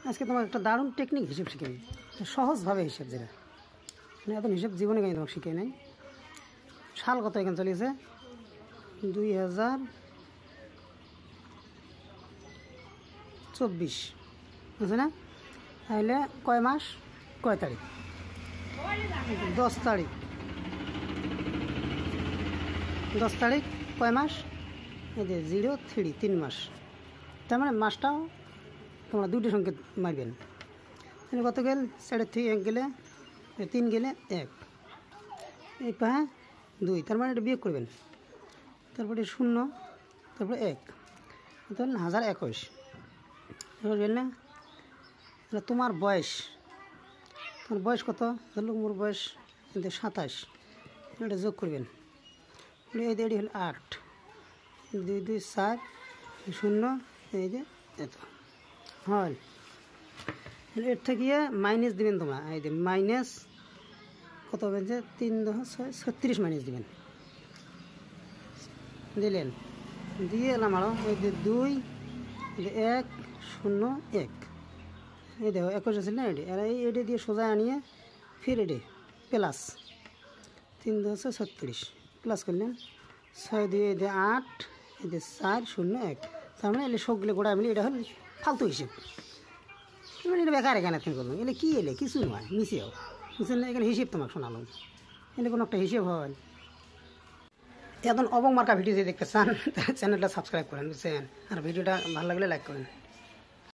আজকে তোমার একটা দারুণ টেকনিক হিসেব শিখে নিই, সহজভাবে হিসেব, যেটা মানে এত হিসেব জীবনে কেন তোমাকে শিখে নাই। সাল কত এখানে চলেছে 2024 বুঝছে না? তাহলে কয় মাস, কয় তারিখ? 10 তারিখ। 10 তারিখ কয় মাস? এই যে 03, 3 মাস। তার মানে মাসটাও তোমরা দুটি সংকেত মারবেন। তাহলে কত গেল? 3.5 1 গেলে 3 গেলে 1, এই হ্যাঁ 2, তার মানে এটা বিয়োগ করবেন। তারপরে 0, তারপরে 1, ধরুন 1021 বুঝলেন না? তোমার বয়স, তোমার বয়স কত? ধরলো মোর বয়স 27, এটা যোগ করবেন। এটি হলো 8, 2 2 4 0, এই যে এত হয়। এর থেকে মাইনাস দিবেন তোমরা, এই যে মাইনাস কত হবে যে 3 10 6 36 মাইনাস দিবেন। দিলেন, দিয়ে এলাম আরও এই যে 2 1 0 1, এই দেখো 21 আছে না এটি, আর এটি দিয়ে সোজা আনিয়ে ফির এটি প্লাস 3 10 36 প্লাস করলেন 6 2 এই যে 8, এই যে 4 0 1, তার মানে এলে সবগুলো গোড়া মিলে এটা হল ফালতু হিসেব। মানে এটা বেকার এখানে তুমি করলাম, এলে কী এলে কিছু নয়, মিশিয়েও বুঝছেন না? এখানে হিসেব তোমাকে শোনালাম, এলে কোনো একটা হিসেব হয়। এখন অবং মার্কা ভিডিও যদি দেখতে চান চ্যানেলটা সাবস্ক্রাইব করেন বুঝছেন, আর ভিডিওটা ভালো লাগলে লাইক করেন।